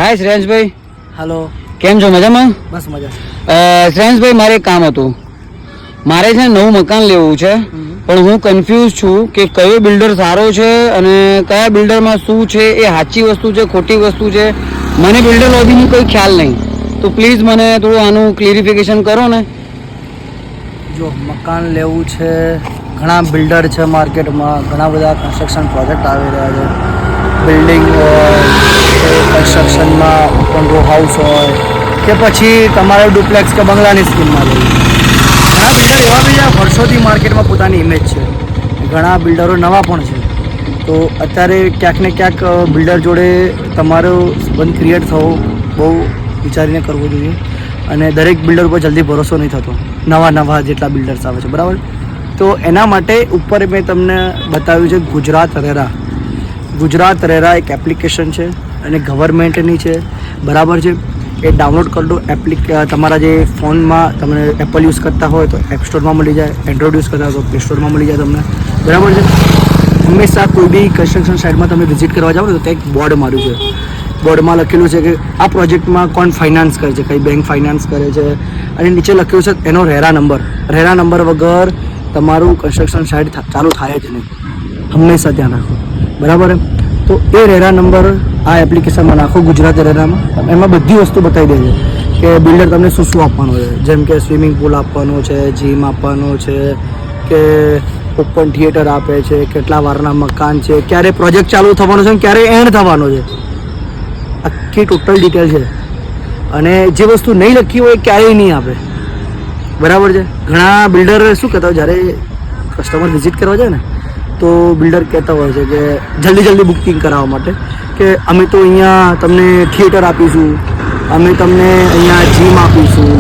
હાય શ્રેયાંશભાઈ. Hello. કેમ છો? મજામાં? બસ મજા. શ્રેયાંશભાઈ, મારે એક કામ હતું. મારે છે નવું મકાન લેવું છે, પણ હું કન્ફ્યુઝ છું કે કયો બિલ્ડર સારો છે અને કયા બિલ્ડરમાં શું છે, એ સાચી વસ્તુ છે ખોટી વસ્તુ છે. મને બિલ્ડર લોબીની કોઈ ખ્યાલ નહીં, તો પ્લીઝ મને થોડું આનું ક્લિયરિફિકેશન કરો ને. જો મકાન લેવું છે, ઘણા બિલ્ડર છે માર્કેટમાં, ઘણા બધા કન્સ્ટ્રક્શન પ્રોજેક્ટ આવી રહ્યા છે. બિલ્ડિંગ હોય કે કન્સ્ટ્રક્શનમાં ઓપન રો હાઉસ હોય કે પછી તમારે ડુપ્લેક્સ કે બંગલાની સ્કીમમાં લેવું. ઘણા બિલ્ડર એવા બી છે વર્ષોથી માર્કેટમાં પોતાની ઇમેજ છે, ઘણા બિલ્ડરો નવા પણ છે. તો અત્યારે ક્યાંક ને ક્યાંક બિલ્ડર જોડે તમારો સંબંધ ક્રિએટ થવો બહુ વિચારીને કરવો જોઈએ. અને દરેક બિલ્ડર ઉપર જલ્દી ભરોસો નહીં થતો, નવા જેટલા બિલ્ડર્સ આવે છે, બરાબર. તો એના માટે ઉપર મેં તમને બતાવ્યું છે ગુજરાત રેરા. ગુજરાત રેરા એક એપ્લિકેશન છે અને ગવર્મેન્ટની છે, બરાબર છે. એ ડાઉનલોડ કરી લો. તમારા જે ફોનમાં તમે એપલ યુઝ કરતા હોય તો એપ સ્ટોરમાં મળી જાય, એન્ડ્રોઈડ યુઝ કરતા હોય તો પ્લે સ્ટોરમાં મળી જાય તમને, બરાબર છે. હંમેશા કોઈ બી કન્સ્ટ્રક્શન સાઇટમાં તમે વિઝિટ કરવા જાઓ ને તો ત્યાં એક બોર્ડ માર્યું છે. બોર્ડમાં લખેલું છે કે આ પ્રોજેક્ટમાં કોણ ફાઇનાન્સ કરે છે, કઈ બેંક ફાઇનાન્સ કરે છે, અને નીચે લખ્યું છે એનો રેરા નંબર. રેરા નંબર વગર તમારું કન્સ્ટ્રક્શન સાઇટ ચાલુ થાય જ નહીં, હંમેશા ધ્યાન રાખો, બરાબર. તો એ રેરા નંબર આ એપ્લિકેશનમાં નાખો, ગુજરાત રેરામાં. એમાં બધી વસ્તુ બતાવી દે છે કે બિલ્ડર તમને શું શું આપવાનું છે, જેમ કે સ્વિમિંગ પુલ આપવાનો છે, જીમ આપવાનો છે, કે ઓપન થિયેટર આપે છે, કેટલા વારના મકાન છે, ક્યારે પ્રોજેક્ટ ચાલુ થવાનો છે, ક્યારે એન્ડ થવાનો છે, આખી ટોટલ ડિટેલ છે. અને જે વસ્તુ નહીં લખી હોય એ ક્યારેય નહીં આપે, બરાબર છે. ઘણા બિલ્ડર શું કહેતા હોય, જ્યારે કસ્ટમર વિઝિટ કરવા જાય ને તો બિલ્ડર કહેતા હોય છે કે જલ્દી બુકિંગ કરાવવા માટે કે અમે તો અહીંયા તમને થિયેટર આપીશું, અમે તમને અહીંયા જીમ આપીશું,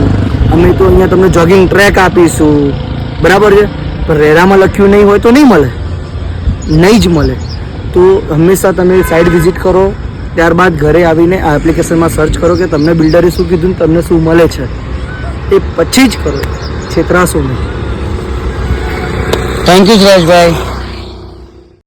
અમે તો અહીંયા તમને જોગિંગ ટ્રેક આપીશું, બરાબર છે. પણ રેરામાં લખ્યું નહીં હોય તો નહીં મળે, નહીં જ મળે. તો હંમેશા તમે સાઇટ વિઝિટ કરો, ત્યારબાદ ઘરે આવીને આ એપ્લિકેશનમાં સર્ચ કરો કે તમને બિલ્ડરે શું કીધું, તમને શું મળે છે, એ પછી જ કરો, છેતરાશો નહીં. Thank you શ્રેયાંશભાઈ.